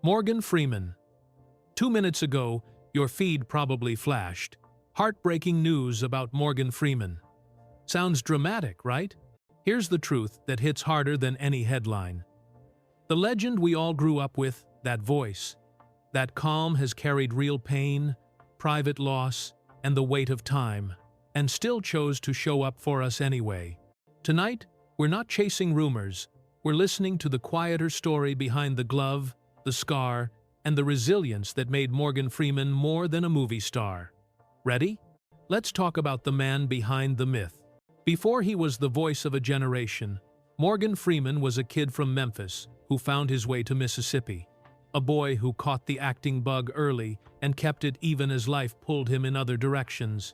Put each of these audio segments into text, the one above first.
Morgan Freeman. 2 minutes ago, your feed probably flashed. Heartbreaking news about Morgan Freeman. Sounds dramatic, right? Here's the truth that hits harder than any headline. The legend we all grew up with, that voice, that calm has carried real pain, private loss, and the weight of time, and still chose to show up for us anyway. Tonight, we're not chasing rumors, we're listening to the quieter story behind the glove, the scar, and the resilience that made Morgan Freeman more than a movie star. Ready? Let's talk about the man behind the myth. Before he was the voice of a generation, Morgan Freeman was a kid from Memphis who found his way to Mississippi. A boy who caught the acting bug early and kept it even as life pulled him in other directions.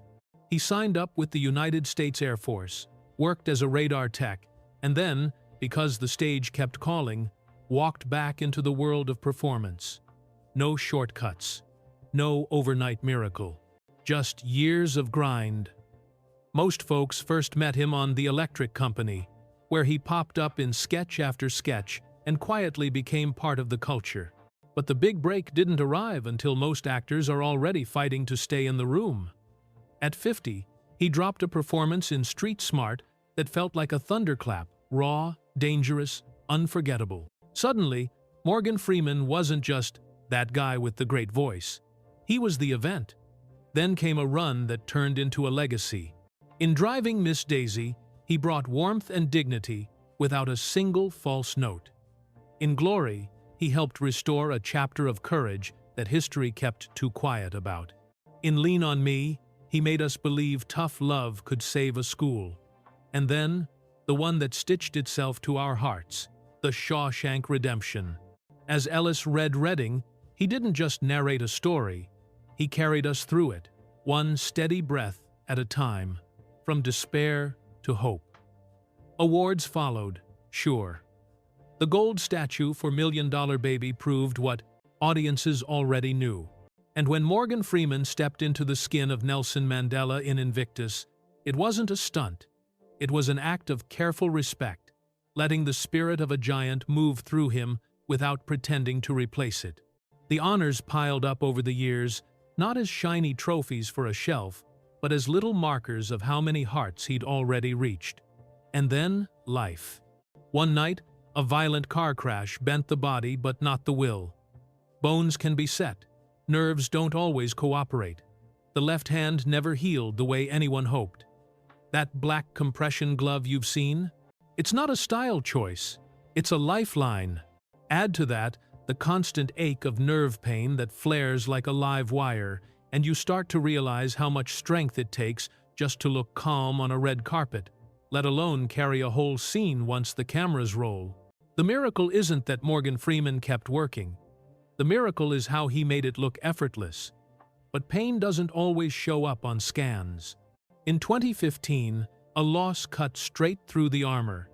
He signed up with the United States Air Force, worked as a radar tech, and then, because the stage kept calling, walked back into the world of performance. No shortcuts, no overnight miracle, just years of grind. Most folks first met him on The Electric Company, where he popped up in sketch after sketch and quietly became part of the culture. But the big break didn't arrive until most actors are already fighting to stay in the room. At 50, he dropped a performance in Street Smart that felt like a thunderclap, raw, dangerous, unforgettable. Suddenly, Morgan Freeman wasn't just that guy with the great voice. He was the event. Then came a run that turned into a legacy. In Driving Miss Daisy, he brought warmth and dignity without a single false note. In Glory, he helped restore a chapter of courage that history kept too quiet about. In Lean on Me, he made us believe tough love could save a school. And then, the one that stitched itself to our hearts, The Shawshank Redemption. As Ellis Red Redding, he didn't just narrate a story, he carried us through it, one steady breath at a time, from despair to hope. Awards followed, sure. The gold statue for $1 Million Baby proved what audiences already knew. And when Morgan Freeman stepped into the skin of Nelson Mandela in Invictus, it wasn't a stunt. It was an act of careful respect, letting the spirit of a giant move through him without pretending to replace it. The honors piled up over the years, not as shiny trophies for a shelf, but as little markers of how many hearts he'd already reached. And then, life. One night, a violent car crash bent the body but not the will. Bones can be set. Nerves don't always cooperate. The left hand never healed the way anyone hoped. That black compression glove you've seen? It's not a style choice. It's a lifeline. Add to that the constant ache of nerve pain that flares like a live wire, and you start to realize how much strength it takes just to look calm on a red carpet, let alone carry a whole scene once the cameras roll. The miracle isn't that Morgan Freeman kept working. The miracle is how he made it look effortless. But pain doesn't always show up on scans. In 2015, a loss cut straight through the armor.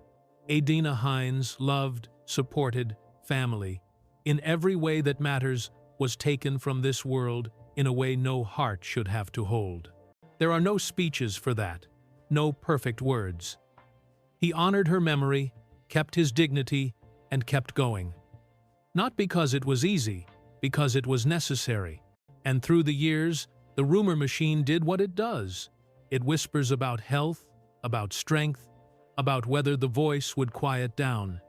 Adina Hines, loved, supported, family, in every way that matters, was taken from this world in a way no heart should have to hold. There are no speeches for that, no perfect words. He honored her memory, kept his dignity, and kept going. Not because it was easy, because it was necessary. And through the years, the rumor machine did what it does. It whispers about health, about strength, about whether the voice would quiet down.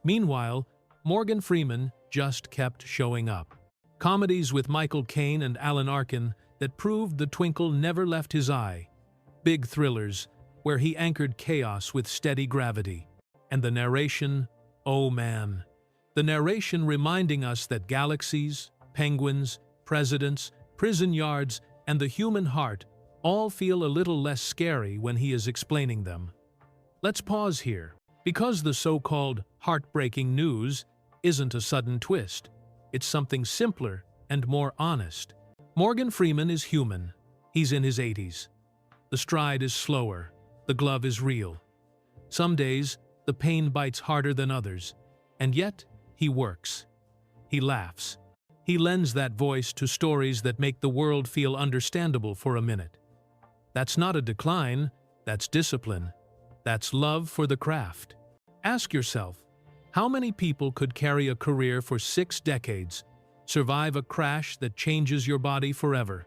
Meanwhile, Morgan Freeman just kept showing up. Comedies with Michael Caine and Alan Arkin that proved the twinkle never left his eye. Big thrillers, where he anchored chaos with steady gravity. And the narration, oh man. The narration reminding us that galaxies, penguins, presidents, prison yards, and the human heart all feel a little less scary when he is explaining them. Let's pause here, because the so-called heartbreaking news isn't a sudden twist. It's something simpler and more honest. Morgan Freeman is human. He's in his 80s. The stride is slower. The glove is real. Some days, the pain bites harder than others, and yet, he works. He laughs. He lends that voice to stories that make the world feel understandable for a minute. That's not a decline, that's discipline. That's love for the craft. Ask yourself, How many people could carry a career for 6 decades, survive a crash that changes your body forever,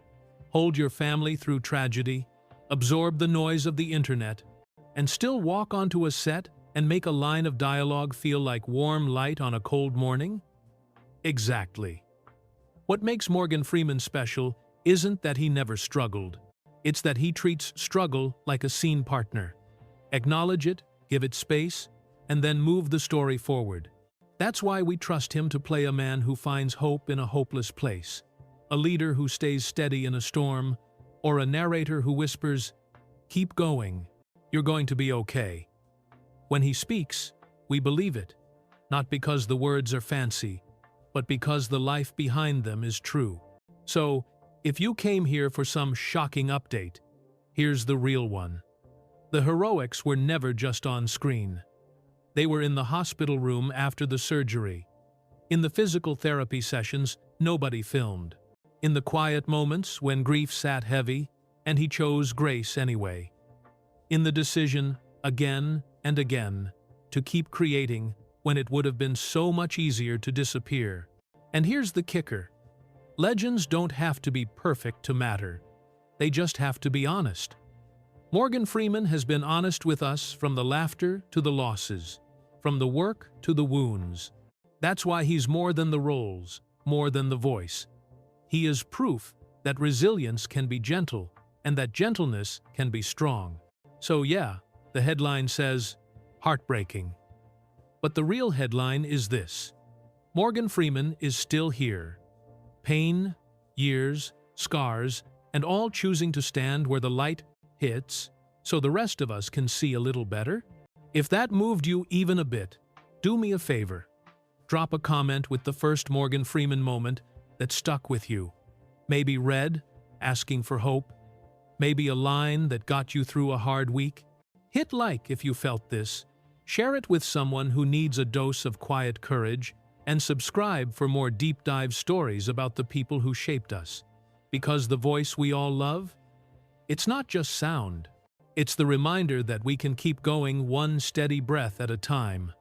hold your family through tragedy, absorb the noise of the internet, and still walk onto a set and make a line of dialogue feel like warm light on a cold morning? Exactly. What makes Morgan Freeman special isn't that he never struggled. It's that he treats struggle like a scene partner. Acknowledge it, give it space, and then move the story forward. That's why we trust him to play a man who finds hope in a hopeless place, a leader who stays steady in a storm, or a narrator who whispers, "Keep going, you're going to be okay." When he speaks, we believe it, not because the words are fancy, but because the life behind them is true. So, if you came here for some shocking update, here's the real one. The heroics were never just on screen. They were in the hospital room after the surgery. In the physical therapy sessions, nobody filmed. In the quiet moments when grief sat heavy, and he chose grace anyway. In the decision, again and again, to keep creating when it would have been so much easier to disappear. And here's the kicker. Legends don't have to be perfect to matter. They just have to be honest. Morgan Freeman has been honest with us from the laughter to the losses, from the work to the wounds. That's why he's more than the roles, more than the voice. He is proof that resilience can be gentle and that gentleness can be strong. So yeah, the headline says, heartbreaking. But the real headline is this: Morgan Freeman is still here. Pain, years, scars, and all choosing to stand where the light hits, so the rest of us can see a little better. If that moved you even a bit, do me a favor. Drop a comment with the first Morgan Freeman moment that stuck with you. Maybe red, asking for hope. Maybe a line that got you through a hard week. Hit like if you felt this. Share it with someone who needs a dose of quiet courage, and subscribe for more deep dive stories about the people who shaped us. Because the voice we all love? It's not just sound. It's the reminder that we can keep going one steady breath at a time.